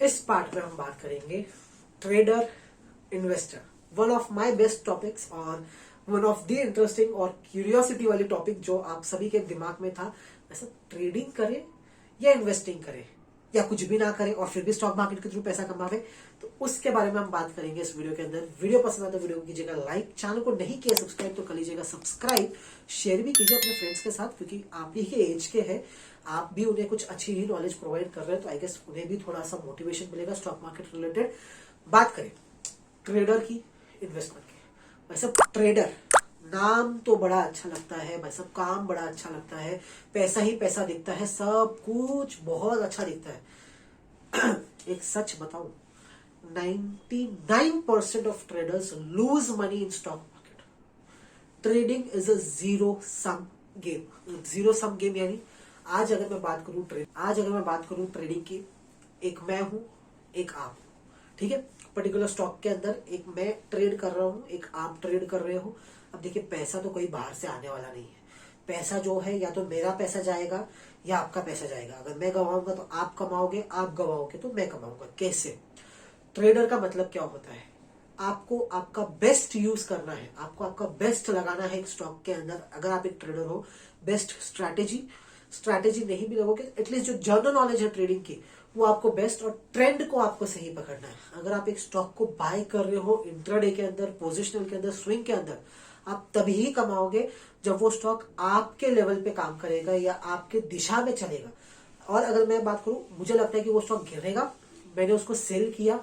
इस पार्ट में हम बात करेंगे trader investor, one of my best topics और वन ऑफ द इंटरेस्टिंग और क्यूरियोसिटी वाली टॉपिक जो आप सभी के दिमाग में था। वैसे ट्रेडिंग करे या इन्वेस्टिंग करे या कुछ भी ना करे और फिर भी स्टॉक मार्केट के थ्रू पैसा कमावे, तो उसके बारे में हम बात करेंगे इस वीडियो के अंदर। वीडियो पसंद आए तो वीडियो को कीजिएगा लाइक, चैनल को नहीं किया सब्सक्राइब तो कर लीजिएगा सब्सक्राइब, शेयर भी कीजिए अपने फ्रेंड्स के साथ, क्योंकि आप ही के एज के हैं, आप भी उन्हें कुछ अच्छी ही नॉलेज प्रोवाइड कर रहे हैं, तो आई गेस उन्हें भी थोड़ा सा मोटिवेशन मिलेगा स्टॉक मार्केट रिलेटेड। बात करें ट्रेडर की, इन्वेस्टमेंट की। वैसे ट्रेडर नाम तो बड़ा अच्छा लगता है भाई साहब, काम बड़ा अच्छा लगता है, पैसा ही पैसा दिखता है, सब कुछ बहुत अच्छा दिखता है। एक सच बताऊं, 99% of traders lose money in stock market. Trading is a zero sum game. Zero sum game यानी आज अगर मैं बात करूं ट्रेडिंग की, एक मैं हूं, एक आप, ठीक है। पर्टिकुलर स्टॉक के अंदर एक मैं ट्रेड कर रहा हूं, एक आप ट्रेड कर रहे हो। अब देखिए, पैसा तो कोई बाहर से आने वाला नहीं है। पैसा जो है या तो मेरा पैसा जाएगा या आपका पैसा जाएगा। अगर मैं गवाऊंगा तो आप कमाओगे, आप गवाओगे तो मैं कमाऊंगा। कैसे? ट्रेडर का मतलब क्या होता है? आपको आपका बेस्ट यूज करना है, आपको आपका बेस्ट लगाना है एक स्टॉक के अंदर। अगर आप एक ट्रेडर हो, बेस्ट स्ट्रैटेजी नहीं भी लगोगे, एटलीस्ट जो जनरल नॉलेज है ट्रेडिंग की वो आपको बेस्ट, और ट्रेंड को आपको सही पकड़ना है। अगर आप एक स्टॉक को बाय कर रहे हो इंट्राडे के अंदर, पोजिशनल के अंदर, स्विंग के अंदर, आप तभी कमाओगे जब वो स्टॉक आपके लेवल पे काम करेगा या आपके दिशा में चलेगा। और अगर मैं बात करूं, मुझे लगता है कि वो स्टॉक गिरेगा, मैंने उसको सेल किया,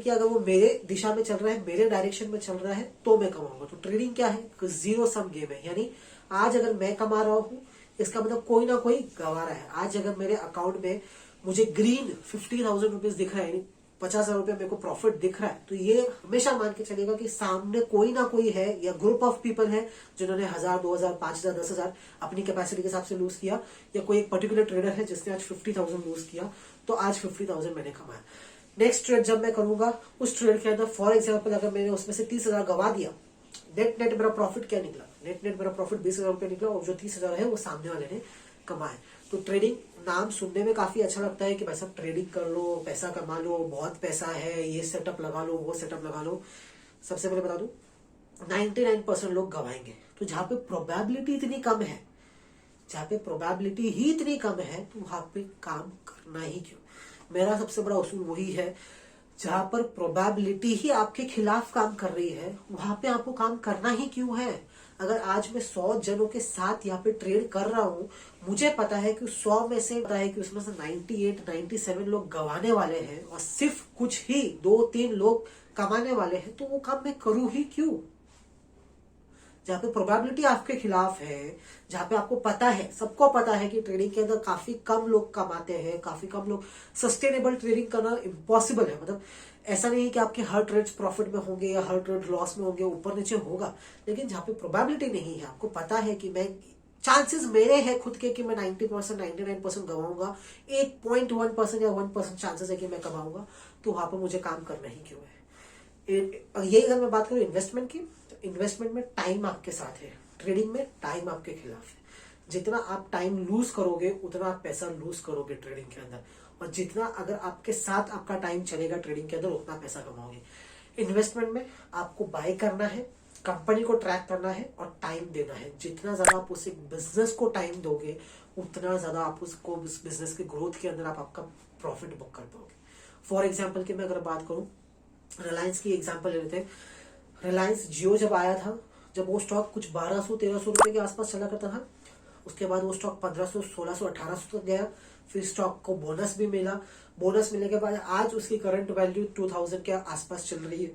अगर वो मेरे दिशा में चल रहा है, मेरे डायरेक्शन में चल रहा है, तो मैं कमाऊंगा। तो ट्रेडिंग क्या है? जीरो सम गेम है। यानी आज अगर मैं कमा रहा हूं, इसका मतलब कोई ना कोई गवा रहा है। आज अगर मेरे अकाउंट में मुझे ग्रीन 50,000 रुपीज दिख रहा है, यानी 50,000 रुपये मेरे को प्रॉफिट दिख रहा है, तो ये हमेशा मान के चलेगा कि सामने कोई ना कोई है या ग्रुप ऑफ पीपल है जिन्होंने 1,000, 2,000, 5,000, 10,000 अपनी कैपेसिटी के हिसाब से लूज किया, या कोई एक पर्टिकुलर ट्रेडर है जिसने आज 50,000 लूज किया, तो आज 50,000 मैंने कमाया। नेक्स्ट ट्रेड जब मैं करूंगा, उस ट्रेड के अंदर फॉर एग्जाम्पल अगर मैंने उसमें से 30,000 गवा दिया, नेट मेरा प्रॉफिट क्या निकला? नेट मेरा प्रॉफिट 20,000 रुपये निकला, और जो 30,000 है वो सामने वाले ने कमाए। तो ट्रेडिंग नाम सुनने में काफी अच्छा लगता है कि भाई साहब ट्रेडिंग कर लो, पैसा कमा लो, बहुत पैसा है, ये सेटअप लगा लो, वो सेटअप लगा लो। सबसे पहले बता दूं, 99% लोग गवाएंगे। तो जहां पे प्रोबेबिलिटी इतनी कम है, तो वहां पे काम करना ही क्यों? मेरा सबसे बड़ा उसूल वही है, जहां पर प्रोबेबिलिटी ही आपके खिलाफ काम कर रही है, वहां पे आपको काम करना ही क्यों है? अगर आज मैं 100 जनों के साथ यहाँ पे ट्रेड कर रहा हूं, मुझे पता है कि 100 में से उसमें से 98, 97 लोग गंवाने वाले हैं और सिर्फ कुछ ही 2-3 लोग कमाने वाले हैं, तो वो काम मैं करूं ही क्यों? जहाँ पे प्रोबेबिलिटी आपके खिलाफ है, जहाँ पे आपको पता है, सबको पता है कि ट्रेडिंग के अंदर काफी कम लोग कमाते हैं, काफी कम लोग, सस्टेनेबल ट्रेडिंग करना इम्पॉसिबल है। मतलब ऐसा नहीं है कि आपके हर ट्रेड्स प्रॉफिट में होंगे या हर ट्रेड लॉस में होंगे, ऊपर नीचे होगा, लेकिन जहाँ पे प्रोबेबिलिटी नहीं है, आपको पता है कि मैं, चांसेस मेरे हैं खुद के कि मैं 90%, 99% गवाऊंगा, 8.1% या 1% चांसेस है कि मैं कमाऊंगा, तो वहां पर मुझे काम करना ही क्यों है? यही अगर मैं बात करूं इन्वेस्टमेंट की, तो इन्वेस्टमेंट में टाइम आपके साथ है, ट्रेडिंग में टाइम आपके खिलाफ है। जितना आप टाइम लूज करोगे उतना आप पैसा लूज करोगे ट्रेडिंग के अंदर, और जितना अगर आपके साथ आपका टाइम चलेगा ट्रेडिंग के अंदर, उतना पैसा कमाओगे। इन्वेस्टमेंट में आपको बाय करना है, कंपनी को ट्रैक करना है और टाइम देना है। जितना ज्यादा आप उस बिजनेस को टाइम दोगे, उतना ज्यादा आप उसको, उस बिजनेस के ग्रोथ के अंदर आप आपका प्रॉफिट बुक कर पाओगे। फॉर एग्जाम्पल की मैं अगर बात करूं, रिलायंस की एग्जांपल ले लेते हैं। रिलायंस जियो जब आया था, जब वो स्टॉक कुछ 1200-1300 रुपए के आसपास चला करता था, उसके बाद वो स्टॉक 1500, 1600, 1800 तक गया, फिर स्टॉक को बोनस भी मिला। बोनस मिलने के बाद आज उसकी करंट वैल्यू 2000 के आसपास चल रही है,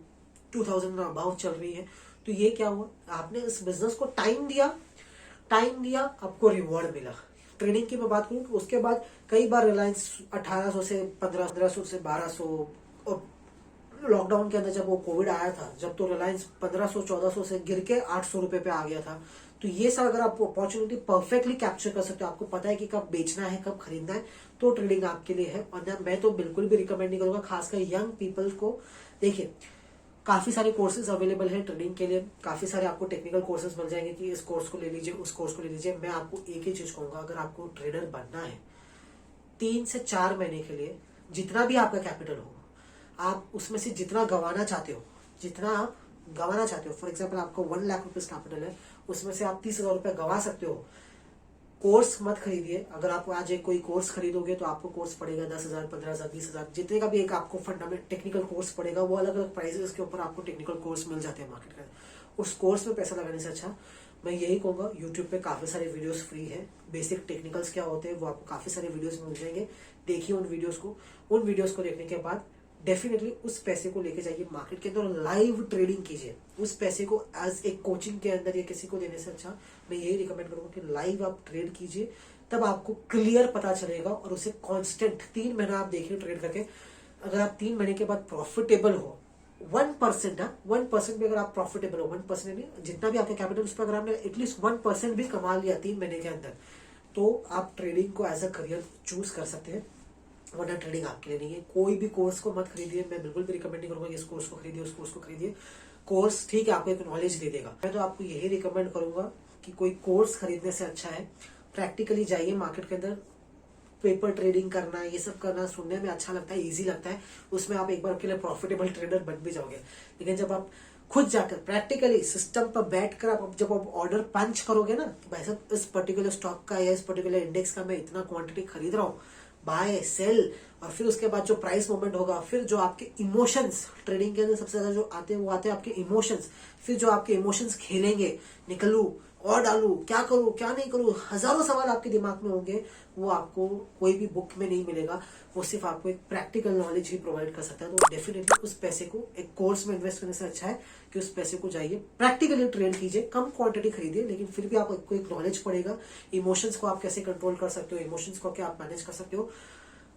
2000 अबाउट चल रही है। तो ये क्या हुआ? आपने इस बिजनेस को टाइम दिया, आपको रिवॉर्ड मिला। ट्रेडिंग की मैं बात करूं, उसके बाद कई बार रिलायंस 1800 से 1500 से 1200, लॉकडाउन के अंदर जब वो कोविड आया था, जब तो रिलायंस 1500-1400 से गिर के 800 रुपए पे आ गया था। तो ये सब अगर आप अपॉर्चुनिटी परफेक्टली कैप्चर कर सकते हो, आपको पता है कि कब बेचना है, कब खरीदना है, तो ट्रेडिंग आपके लिए है। और मैं तो बिल्कुल भी रिकमेंड नहीं करूंगा, खासकर यंग पीपल को। देखिए, काफी सारे कोर्सेज अवेलेबल है ट्रेडिंग के लिए, काफी सारे आपको टेक्निकल कोर्सेज मिल जाएंगे कि इस कोर्स को ले लीजिए, उस कोर्स को ले लीजिए। मैं आपको एक ही चीज कहूंगा, अगर आपको ट्रेडर बनना है, 3 से 4 महीने के लिए जितना भी आपका कैपिटल हो, आप उसमें से जितना गंवाना चाहते हो, जितना आप गंवाना चाहते हो, फॉर एग्जाम्पल आपको 1 लाख रुपीज कैपिटल है, उसमें से आप 30,000 रुपये गंवा सकते हो। कोर्स मत खरीदिए। अगर आप आज एक कोई कोर्स खरीदोगे तो आपको कोर्स पड़ेगा 10,000, 15,000, 20,000, जितने का भी एक आपको फंडामेंट टेक्निकल कोर्स पड़ेगा, वो अलग अलग प्राइसेस के ऊपर आपको टेक्निकल कोर्स मिल जाते हैं मार्केट में। उस कोर्स में पैसा लगाने से अच्छा मैं यही कहूंगा, यूट्यूब पे काफी सारे वीडियोस फ्री है, बेसिक टेक्निकल्स क्या होते हैं वो आपको काफी सारे वीडियोस मिल जाएंगे। देखिए उन वीडियोस को। उन वीडियोस को देखने के बाद डेफिनेटली उस पैसे को लेके जाइए मार्केट के अंदर, लाइव ट्रेडिंग कीजिए। उस पैसे को एज एक कोचिंग के अंदर या किसी को देने से अच्छा मैं यही रिकमेंड करूंगा कि लाइव आप ट्रेड कीजिए, तब आपको क्लियर पता चलेगा। और उसे कांस्टेंट 3 महीना आप देखिए ट्रेड करके। अगर आप 3 महीने के बाद प्रॉफिटेबल हो 1%, 1% भी अगर आप प्रॉफिटेबल हो, 1% नहीं, जितना भी आपका कैपिटल उस पर अगर आपने एटलीस्ट 1% भी कमा लिया 3 महीने के अंदर, तो आप ट्रेडिंग को एज अ करियर चूज कर सकते हैं। वरना ट्रेडिंग आपके लिए नहीं है। कोई भी कोर्स को मत खरीदिए, मैं बिल्कुल भी रिकमेंड नहीं करूंगा कि इस कोर्स को खरीदिए, उस कोर्स को खरीदिए। कोर्स ठीक है, आपको एक नॉलेज दे देगा। मैं तो आपको यही रिकमेंड करूंगा कि कोई कोर्स खरीदने से अच्छा है प्रैक्टिकली जाइए मार्केट के अंदर। पेपर ट्रेडिंग करना, ये सब करना सुनने में अच्छा लगता है, इजी लगता है, उसमें आप एक बार के लिए प्रॉफिटेबल ट्रेडर बन भी जाओगे। लेकिन जब आप खुद जाकर प्रैक्टिकली सिस्टम पर बैठकर आप जब आप ऑर्डर पंच करोगे ना कि भाई साहब इस पर्टिकुलर स्टॉक का या इस पर्टिकुलर इंडेक्स का मैं इतना क्वांटिटी खरीद रहा हूँ, बाय सेल, और फिर उसके बाद जो प्राइस मूवमेंट होगा, फिर जो आपके इमोशंस ट्रेडिंग के अंदर सबसे ज्यादा जो आते हैं वो आते हैं आपके इमोशंस। फिर जो आपके इमोशंस खेलेंगे, निकलूं और डालूं, क्या करूं क्या नहीं करूं, हजारों सवाल आपके दिमाग में होंगे, वो आपको कोई भी बुक में नहीं मिलेगा। वो सिर्फ आपको एक प्रैक्टिकल नॉलेज ही प्रोवाइड कर सकता है। तो डेफिनेटली उस पैसे को एक कोर्स में इन्वेस्ट करने से अच्छा है कि उस पैसे को जाइए प्रैक्टिकली ट्रेड कीजिए, कम क्वांटिटी खरीदिए, लेकिन फिर भी आपको एक नॉलेज पड़ेगा। इमोशंस को आप कैसे कंट्रोल कर सकते हो, इमोशंस को क्या आप मैनेज कर सकते हो,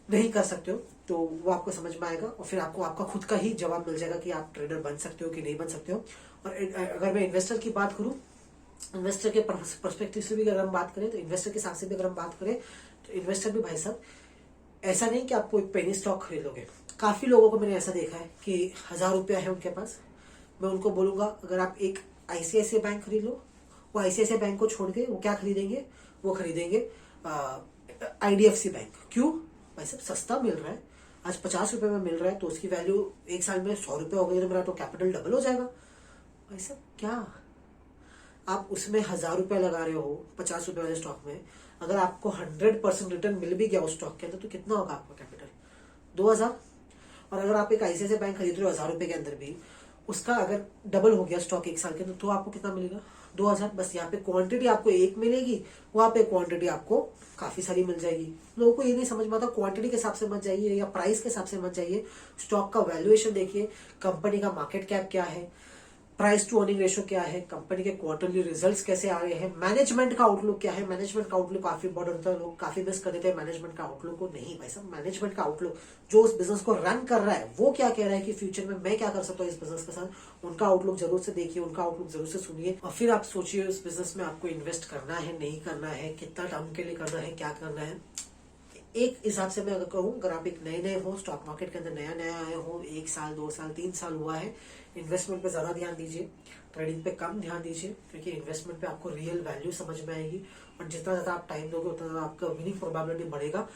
नहीं कर सकते हो, तो वो आपको समझ में आएगा। और फिर आपको आपका खुद का ही जवाब मिल जाएगा कि आप ट्रेडर बन सकते हो कि नहीं बन सकते हो। और अगर मैं इन्वेस्टर की बात करूं, इन्वेस्टर के पर्सपेक्टिव से भी अगर हम बात करें, तो इन्वेस्टर के हिसाब से भी अगर हम बात करें, तो इन्वेस्टर भी भाई साहब ऐसा नहीं कि आपको एक पेनी स्टॉक खरीदोगे। काफी लोगों को मैंने ऐसा देखा है कि 1,000 रुपया है उनके पास, मैं उनको बोलूंगा अगर आप एक आईसीआईसीआई बैंक खरीद लो, वो आईसीआईसीआई बैंक को छोड़ के वो क्या खरीदेंगे, वो खरीदेंगे आईडीएफसी बैंक। क्यों भाई साहब, सस्ता मिल रहा है, आज 50 रुपए में मिल रहा है, तो उसकी वैल्यू एक साल में 100 रुपए हो गई, तो मेरा तो कैपिटल डबल हो जाएगा। भाई साहब क्या आप उसमें 1,000 रुपया लगा रहे हो 50 रुपए वाले स्टॉक में, अगर आपको 100% रिटर्न मिल भी गया उस स्टॉक के अंदर, तो कितना होगा आपका कैपिटल? 2,000। और अगर आप एक आईसीआईसीआई बैंक खरीद रहे हो 1,000 रुपए के अंदर भी, उसका अगर डबल हो गया स्टॉक एक साल के अंदर, तो आपको कितना मिलेगा? 2,000। बस यहाँ पे क्वांटिटी आपको एक मिलेगी, वहां पे क्वांटिटी आपको काफी सारी मिल जाएगी। लोगों को ये नहीं समझ में आता, क्वांटिटी के हिसाब से मत जाइए या प्राइस के हिसाब से मत जाइए। स्टॉक का वैल्यूएशन देखिए, कंपनी का मार्केट कैप क्या है, प्राइस टू अर्निंग रेशियो क्या है, कंपनी के क्वार्टरली रिजल्ट्स कैसे आ रहे हैं, मैनेजमेंट का आउटलुक क्या है। मैनेजमेंट का आउटलुक काफी इंपॉर्टेंट होता है, लोग काफी मिस कर देते हैं मैनेजमेंट का आउटलुक को। नहीं भाई साहब, मैनेजमेंट का आउटलुक जो उस बिजनेस को रन कर रहा है वो क्या कह रहा है कि फ्यूचर में मैं क्या कर सकता हूँ इस बिजनेस के साथ, उनका आउटलुक जरूर से देखिए, उनका आउटलुक जरूर से सुनिए, और फिर आप सोचिए उस बिजनेस में आपको इन्वेस्ट करना है नहीं करना है, कितना टाइम के लिए करना है, क्या करना है। एक हिसाब से मैं अगर कहूँ, अगर आप एक नए नए हो, स्टॉक मार्केट के अंदर नया नया आए हो, 1 साल 2 साल 3 साल हुआ है, इन्वेस्टमेंट पे ज्यादा ध्यान दीजिए, ट्रेडिंग पे कम ध्यान दीजिए, क्योंकि इन्वेस्टमेंट पे आपको रियल वैल्यू समझ में आएगी, और जितना ज्यादा आप टाइम दोगे उतना ज्यादा आपका विनिंग प्रोबेबिलिटी बढ़ेगा।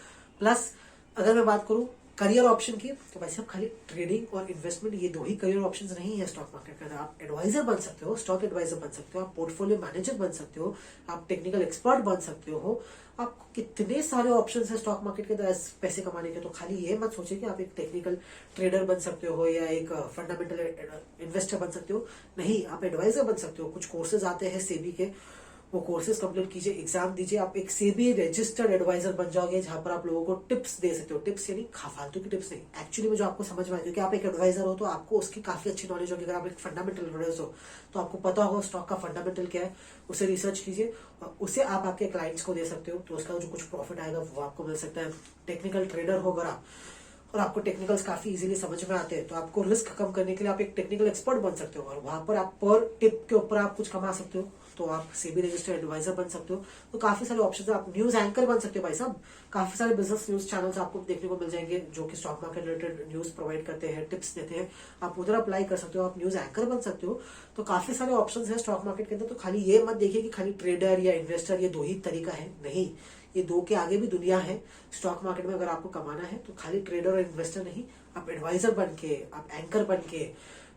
प्लस अगर मैं बात करूँ करियर ऑप्शन की, तो भाई साहब खाली ट्रेडिंग और इन्वेस्टमेंट ये 2 ही करियर ऑप्शन नहीं है स्टॉक मार्केट के अंदर। आप एडवाइजर बन सकते हो, स्टॉक एडवाइजर बन सकते हो, आप पोर्टफोलियो मैनेजर बन सकते हो, आप टेक्निकल एक्सपर्ट बन सकते हो। आपको कितने सारे ऑप्शन है स्टॉक मार्केट के अंदर पैसे कमाने के। तो खाली ये मत सोचिए कि आप एक टेक्निकल ट्रेडर बन सकते हो या एक फंडामेंटल इन्वेस्टर बन सकते हो। नहीं, आप एडवाइजर बन सकते हो। कुछ कोर्सेज आते हैं सेबी के, वो कोर्सेज कंप्लीट कीजिए, एग्जाम दीजिए, आप एक सेबी रजिस्टर्ड एडवाइजर बन जाओगे, जहां पर आप लोगों को टिप्स दे सकते हो। टिप्स यानी फालतू की टिप्स नहीं, एक्चुअली में जो आपको समझ में आए, क्योंकि आप एक एडवाइजर हो तो आपको उसकी काफी अच्छी नॉलेज होगी। अगर आप एक फंडामेंटल एडवाइजर हो तो आपको पता होगा स्टॉक का फंडामेंटल क्या है, उसे रिसर्च कीजिए और उसे आप आपके क्लाइंट्स को दे सकते हो, तो उसका जो कुछ प्रॉफिट आएगा वो आपको मिल सकता है। टेक्निकल ट्रेडर हो अगर आप, और आपको टेक्निकल्स काफी इजीली समझ में आते हैं, तो आपको रिस्क कम करने के लिए आप एक टेक्निकल एक्सपर्ट बन सकते हो, और वहां पर आप पर टिप के ऊपर आप कुछ कमा सकते हो। तो आप सेबी रजिस्टर्ड एडवाइजर बन सकते हो। तो काफी सारे ऑप्शन है, आप न्यूज एंकर बन सकते हो भाई साहब। काफी सारे बिजनेस न्यूज चैनल्स आपको देखने को मिल जाएंगे जो कि stock market related news provide करते हैं, टिप्स देते हैं, आप उधर अप्लाई कर सकते हो, आप न्यूज एंकर बन सकते हो। तो काफी सारे ऑप्शंस हैं स्टॉक मार्केट के अंदर। तो खाली ये मत देखिए कि खाली ट्रेडर या इन्वेस्टर ये दो ही तरीका है, नहीं, ये दो के आगे भी दुनिया है। स्टॉक मार्केट में अगर आपको कमाना है तो खाली ट्रेडर और इन्वेस्टर नहीं, आप एडवाइजर बन के, आप एंकर बन के,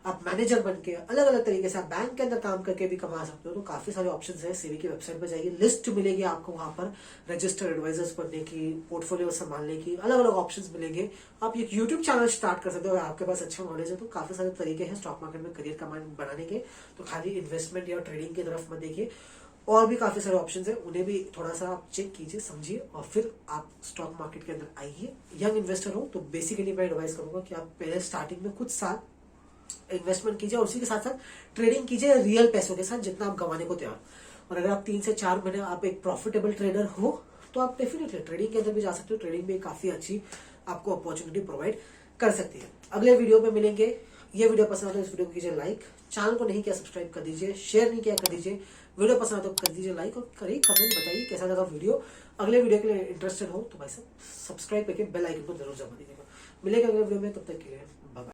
आप मैनेजर बन के, अलग अलग तरीके से आप बैंक के अंदर काम करके भी कमा सकते हो। तो काफी सारे ऑप्शंस हैं। सेबी की वेबसाइट पर जाइए, लिस्ट मिलेगी आपको वहां पर रजिस्टर्ड एडवाइजर्स बनने की, पोर्टफोलियो संभालने की, अलग अलग ऑप्शंस मिलेंगे। आप एक यूट्यूब चैनल स्टार्ट कर सकते हो अगर आपके पास अच्छा नॉलेज है। तो काफी सारे तरीके हैं स्टॉक मार्केट में करियर बनाने के। तो खाली इन्वेस्टमेंट या ट्रेडिंग की तरफ मत देखिए, और भी काफी सारे ऑप्शंस हैं, उन्हें भी थोड़ा सा आप चेक कीजिए, समझिए, और फिर आप स्टॉक मार्केट के अंदर आइए। यंग इन्वेस्टर हो तो बेसिकली मैं एडवाइस करूंगा कि आप पहले स्टार्टिंग में कुछ साल इन्वेस्टमेंट कीजिए और उसी के साथ साथ ट्रेडिंग कीजिए रियल पैसों के साथ, जितना आप गंवाने को तैयार। और अगर आप 3 से 4 महीने आप एक प्रॉफिटेबल ट्रेडर हो तो आप डेफिनेटली ट्रेडिंग के अंदर भी जा सकते हो। ट्रेडिंग में काफी अच्छी आपको अपॉर्चुनिटी प्रोवाइड कर सकती है। अगले वीडियो में मिलेंगे। ये वीडियो पसंद आता है इस वीडियो को कीजिए लाइक, चैनल को नहीं किया सब्सक्राइब कर दीजिए, शेयर नहीं किया कर दीजिए, वीडियो पसंद आता तो कर दीजिए लाइक, और करिए कमेंट, बताइए कैसा लगा वीडियो। अगले वीडियो के लिए इंटरेस्टेड हो तो भाई साहब सब्सक्राइब करके बेल आइकन को जरूर दबा दीजिएगा। मिलेगा अगले वीडियो में, तब तक के लिए